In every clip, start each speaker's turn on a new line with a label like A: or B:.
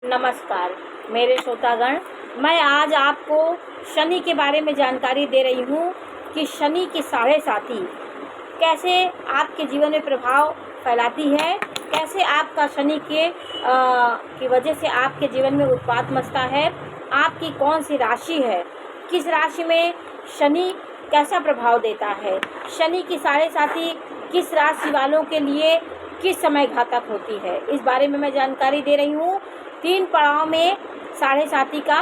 A: नमस्कार मेरे श्रोतागण, मैं आज आपको शनि के बारे में जानकारी दे रही हूँ कि शनि की साढ़े साती कैसे आपके जीवन में प्रभाव फैलाती है, कैसे आपका शनि की वजह से आपके जीवन में उत्पात मचता है, आपकी कौन सी राशि है, किस राशि में शनि कैसा प्रभाव देता है, शनि की साढ़े साती किस राशि वालों के लिए किस समय घातक होती है, इस बारे में मैं जानकारी दे रही हूँ। 3 पड़ाव में साढ़े साती का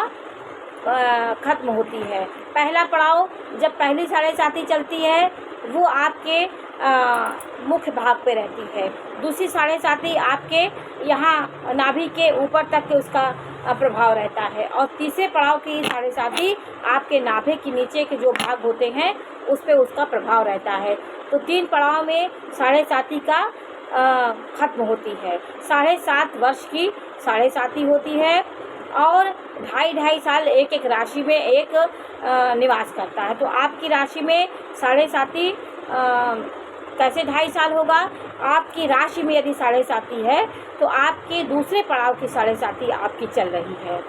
A: खत्म होती है। पहला पड़ाव जब पहली साढ़े साती चलती है वो आपके मुख्य भाग पे रहती है। दूसरी साढ़े साती आपके यहाँ नाभि के ऊपर तक के उसका प्रभाव रहता है और तीसरे पड़ाव की साढ़े साती आपके नाभि के नीचे के जो भाग होते हैं उस पर उसका प्रभाव रहता है। तो 3 पड़ाव में साढ़े साती का खत्म होती है। 7.5 वर्ष की साढ़े साती होती है और 2.5 साल एक राशि में एक निवास करता है। तो आपकी राशि में साढ़े साती कैसे 2.5 साल होगा? आपकी राशि में यदि साढ़े साती है तो आपके दूसरे पड़ाव की साढ़े साती आपकी चल रही है।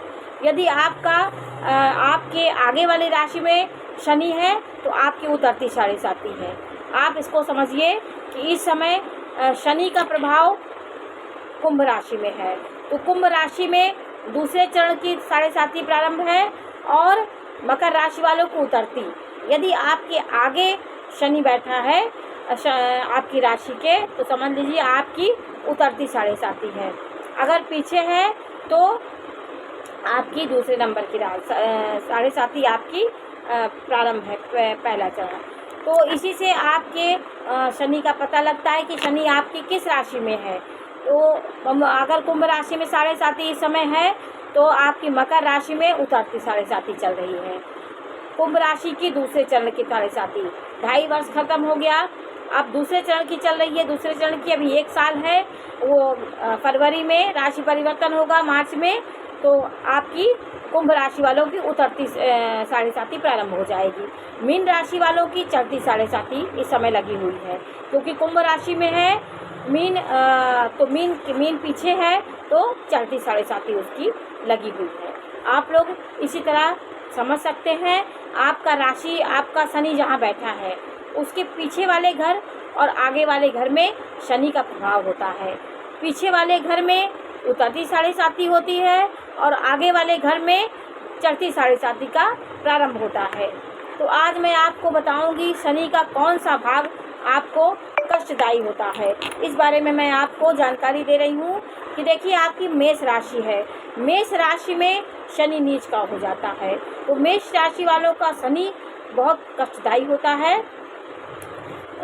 A: यदि आपके आगे वाली राशि में शनि है तो आपकी उतरती साढ़े साती है। आप इसको समझिए कि इस समय शनि का प्रभाव कुंभ राशि में है। तो कुंभ राशि में दूसरे चरण की साढ़े साती प्रारंभ है और मकर राशि वालों को उतरती। यदि आपके आगे शनि बैठा है आपकी राशि के तो समझ लीजिए आपकी उतरती साढ़े साती है। अगर पीछे है तो आपकी दूसरे नंबर की साढ़े साती आपकी प्रारंभ है, पहला चरण। तो इसी से आपके शनि का पता लगता है कि शनि आपकी किस राशि में है। तो अगर कुंभ राशि में साढ़े साती इस समय है तो आपकी मकर राशि में उतरती साढ़े साती चल रही है। कुंभ राशि की दूसरे चरण की साढ़े साती 2.5 वर्ष खत्म हो गया, अब दूसरे चरण की चल रही है। दूसरे चरण की अभी 1 साल है, वो फरवरी में राशि परिवर्तन होगा, मार्च में, तो आपकी कुंभ राशि वालों की उतरती साढ़े साती प्रारंभ हो जाएगी। मीन राशि वालों की चढ़ती साढ़े साती इस समय लगी हुई है, क्योंकि कुंभ राशि में है मीन, तो मीन पीछे है तो चढ़ती साढ़े साती उसकी लगी हुई है। आप लोग इसी तरह समझ सकते हैं। आपका राशि, आपका शनि जहाँ बैठा है उसके पीछे वाले घर और आगे वाले घर में शनि का प्रभाव होता है। पीछे वाले घर में उतरती साढ़े साती होती है और आगे वाले घर में चढ़ती साढ़े साती का प्रारंभ होता है। तो आज मैं आपको बताऊंगी शनि का कौन सा भाग आपको कष्टदायी होता है। इस बारे में मैं आपको जानकारी दे रही हूँ कि देखिए आपकी मेष राशि है, मेष राशि में शनि नीच का हो जाता है। तो मेष राशि वालों का शनि बहुत कष्टदायी होता है।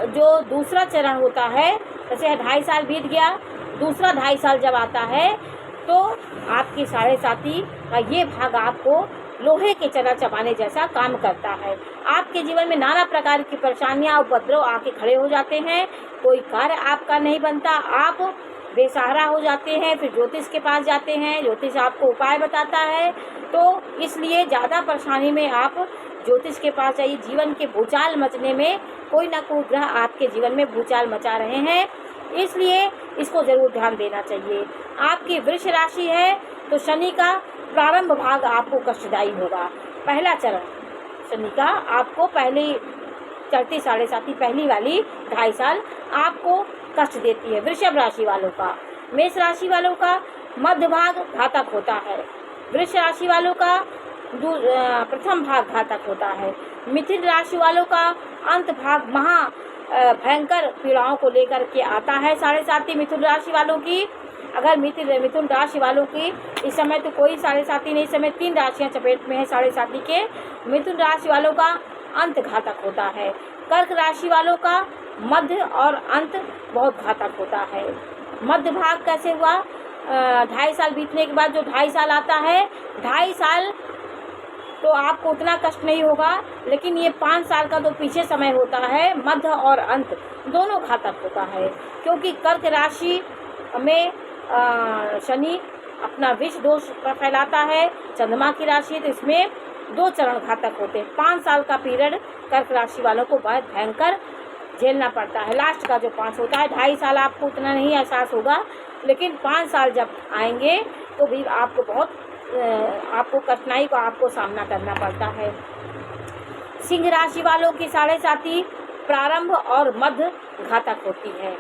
A: जो दूसरा चरण होता है, जैसे 2.5 साल बीत गया, दूसरा 2.5 साल जब आता है तो आपकी साढ़े साती का ये भाग आपको लोहे के चना चबाने जैसा काम करता है। आपके जीवन में नाना प्रकार की परेशानियां, उपद्रव आके खड़े हो जाते हैं, कोई कार्य आपका नहीं बनता, आप बेसहारा हो जाते हैं। फिर ज्योतिष के पास जाते हैं, ज्योतिष आपको उपाय बताता है, तो इसलिए ज़्यादा परेशानी में आप ज्योतिष के पास जाइए। जीवन के भूचाल मचने में कोई ना कोई ग्रह आपके जीवन में भूचाल मचा रहे हैं, इसलिए इसको ज़रूर ध्यान देना चाहिए। आपकी वृष राशि है तो शनि का प्रारंभ भाग आपको कष्टदायी होगा। पहला चरण शनि का आपको पहली चढ़ती साढ़े साती पहली वाली 2.5 साल आपको कष्ट देती है। वृषभ राशि वालों का, मेष राशि वालों का मध्य भाग घातक होता है, वृष राशि वालों का प्रथम भाग घातक होता है, मिथुन राशि वालों का अंत भाग महा भयंकर पीड़ाओं को लेकर के आता है। साढ़े साती मिथुन राशि वालों की, अगर मिथुन राशि वालों की इस समय तो कोई साढ़े साती नहीं, इस समय 3 राशियां चपेट में है साढ़े साती के। मिथुन राशि वालों का अंत घातक होता है। कर्क राशि वालों का मध्य और अंत बहुत घातक होता है। मध्य भाग कैसे हुआ? 2.5 साल बीतने के बाद जो 2.5 साल आता है, 2.5 साल तो आपको उतना कष्ट नहीं होगा, लेकिन ये 5 साल का जो पीछे समय होता है, मध्य और अंत दोनों घातक होता है। क्योंकि कर्क राशि में शनि अपना विष दोष फैलाता है, चंद्रमा की राशि, तो इसमें 2 चरण घातक होते हैं। 5 साल का पीरियड कर्क राशि वालों को बहुत भयंकर झेलना पड़ता है। लास्ट का जो 5 होता है, 2.5 साल आपको उतना नहीं एहसास होगा, लेकिन 5 साल जब आएंगे तो भी आपको बहुत आपको कठिनाई का आपको सामना करना पड़ता है। सिंह राशि वालों की 7.5 प्रारंभ और मध्य घातक होती है।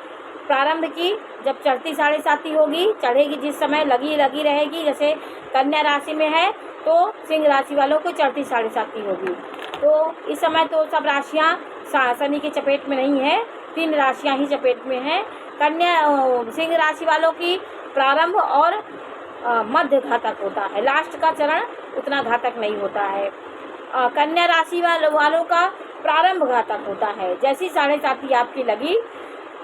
A: प्रारंभ की जब चढ़ती 7.5 होगी, चढ़ेगी जिस समय लगी रहेगी, जैसे कन्या राशि में है तो सिंह राशि वालों को चढ़ती 7.5 होगी। तो इस समय तो सब राशियां शनि की चपेट में नहीं है, 3 राशियां ही चपेट में हैं। सिंह राशि वालों की प्रारंभ और मध्य घातक होता है, लास्ट का चरण उतना घातक नहीं होता है। कन्या राशि वालों का प्रारंभ घातक होता है। जैसी 7.5 आपकी लगी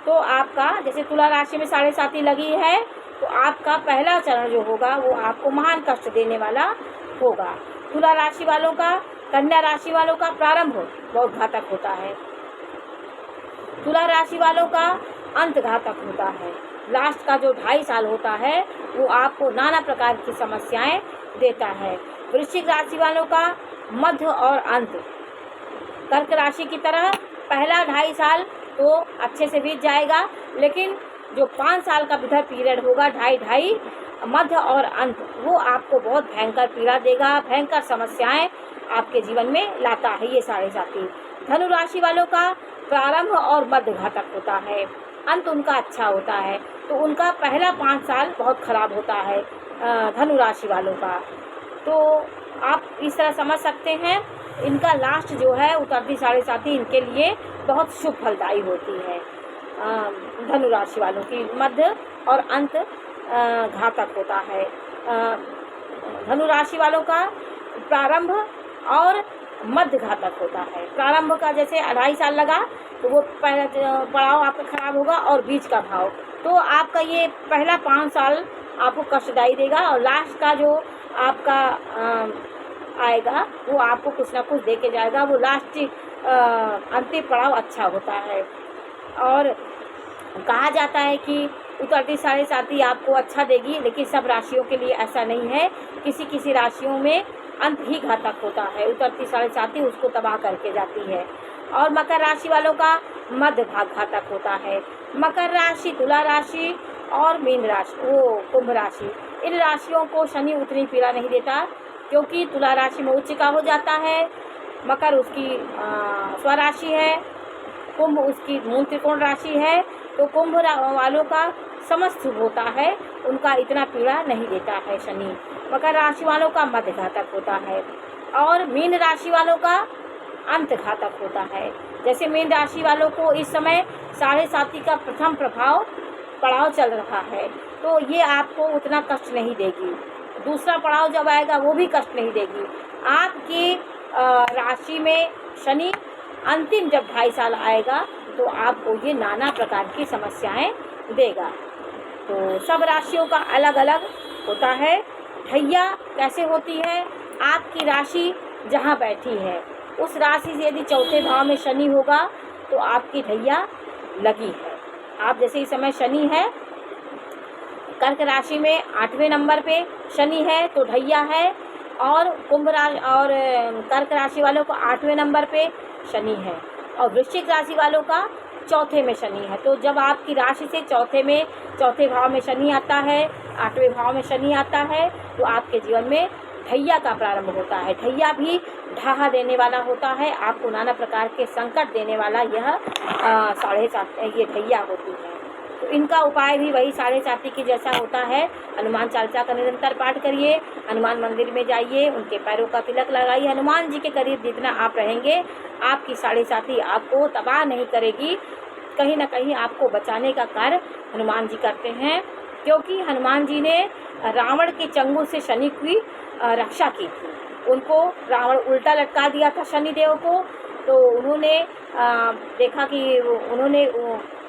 A: तो आपका, जैसे तुला राशि में 7.5 लगी है तो आपका पहला चरण जो होगा वो आपको महान कष्ट देने वाला होगा। तुला राशि वालों का, कन्या राशि वालों का प्रारंभ बहुत घातक होता है। तुला राशि वालों का अंत घातक होता है। लास्ट का जो 2.5 साल होता है वो आपको नाना प्रकार की समस्याएं देता है। वृश्चिक राशि वालों का मध्य और अंत कर्क राशि की तरह पहला 2.5 साल तो अच्छे से बीत जाएगा, लेकिन जो 5 साल का इधर पीरियड होगा, 2.5 मध्य और अंत, वो आपको बहुत भयंकर पीड़ा देगा, भयंकर समस्याएं आपके जीवन में लाता है ये 7.5। धनु राशि वालों का प्रारंभ और मध्य घातक होता है, अंत उनका अच्छा होता है। तो उनका पहला 5 साल बहुत खराब होता है धनु राशि वालों का। तो आप इस तरह समझ सकते हैं, इनका लास्ट जो है उतरती 7.5 इनके लिए बहुत शुभ फलदायी होती है। धनु राशि वालों की मध्य और अंत घातक होता है। धनु राशि वालों का प्रारंभ और मध्य घातक होता है। प्रारंभ का जैसे 2.5 साल लगा तो वो पहला पड़ाव आपका खराब होगा, और बीच का भाव तो आपका ये पहला 5 साल आपको कष्टदायी देगा, और लास्ट का जो आपका आएगा वो आपको कुछ ना कुछ दे के जाएगा। वो लास्ट अंतिम पड़ाव अच्छा होता है। और कहा जाता है कि उतरती 7.5 आपको अच्छा देगी, लेकिन सब राशियों के लिए ऐसा नहीं है। किसी किसी राशियों में अंत ही घातक होता है, उतरती 7.5 उसको तबाह करके जाती है। और मकर राशि वालों का मध्य भाग घातक होता है। मकर राशि, तुला राशि और मीन राशि, कुंभ राशि, इन राशियों को शनि उतनी पीड़ा नहीं देता, क्योंकि तुला राशि में उच्च का हो जाता है, मकर उसकी स्वराशि है, कुंभ उसकी मूल त्रिकोण राशि है। तो कुंभ वालों का समस्त शुभ होता है, उनका इतना पीड़ा नहीं देता है शनि। मकर राशि वालों का मध्य घातक होता है, और मीन राशि वालों का अंत घातक होता है। जैसे मीन राशि वालों को इस समय 7.5 का प्रथम पड़ाव चल रहा है, तो ये आपको उतना कष्ट नहीं देगी। दूसरा पड़ाव जब आएगा वो भी कष्ट नहीं देगी। आपकी राशि में शनि अंतिम जब 2.5 साल आएगा तो आपको ये नाना प्रकार की समस्याएं देगा। तो सब राशियों का अलग अलग होता है। ढैया कैसे होती है, आपकी राशि जहाँ बैठी है उस राशि से यदि चौथे भाव में शनि होगा तो आपकी ढैया लगी है। आप जैसे इस समय शनि है, कर्क राशि में 8वें नंबर पे शनि है तो ढैया है, और कुंभ राशि और कर्क राशि वालों को 8वें नंबर पे शनि है, और वृश्चिक राशि वालों का चौथे में शनि है। तो जब आपकी राशि से चौथे भाव में शनि आता है, 8वें भाव में शनि आता है, तो आपके जीवन में ढैया का प्रारंभ होता है। ढैया भी ढाहा देने वाला होता है, आपको नाना प्रकार के संकट देने वाला यह 7.5 ये ढैया होती है। तो इनका उपाय भी वही 7.5 की जैसा होता है। हनुमान चालीसा का निरंतर पाठ करिए, हनुमान मंदिर में जाइए, उनके पैरों का तिलक लगाइए। हनुमान जी के करीब जितना आप रहेंगे, आपकी 7.5 आपको तबाह नहीं करेगी, कहीं ना कहीं आपको बचाने का कार्य हनुमान जी करते हैं। क्योंकि हनुमान जी ने रावण के चंगुल से शनि की रक्षा की थी। उनको रावण उल्टा लटका दिया था शनिदेव को, तो उन्होंने देखा कि उन्होंने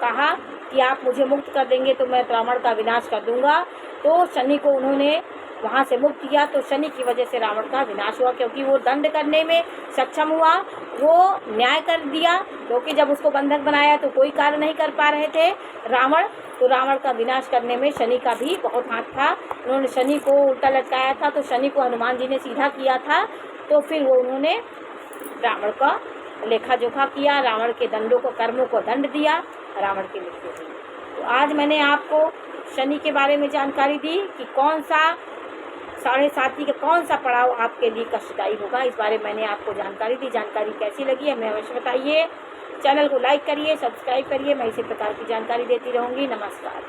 A: कहा कि आप मुझे मुक्त कर देंगे तो मैं रावण का विनाश कर दूंगा। तो शनि को उन्होंने वहाँ से मुक्त किया, तो शनि की वजह से रावण का विनाश हुआ, क्योंकि वो दंड करने में सक्षम हुआ, वो न्याय कर दिया। क्योंकि जब उसको बंधक बनाया तो कोई कार्य नहीं कर पा रहे थे रावण, तो रावण का विनाश करने में शनि का भी बहुत हाथ था। उन्होंने शनि को उल्टा लटकाया था, तो शनि को हनुमान जी ने सीधा किया था, तो फिर वो उन्होंने रावण का लेखा जोखा किया, रावण के दंडों को, कर्मों को दंड दिया, रावण की मृत्यु हुई। तो आज मैंने आपको शनि के बारे में जानकारी दी कि कौन सा 7.5 का कौन सा पड़ाव आपके लिए कष्टदायी होगा, इस बारे में मैंने आपको जानकारी दी। जानकारी कैसी लगी हमें अवश्य बताइए। चैनल को लाइक करिए, सब्सक्राइब करिए। मैं इसी प्रकार की जानकारी देती रहूँगी। नमस्कार।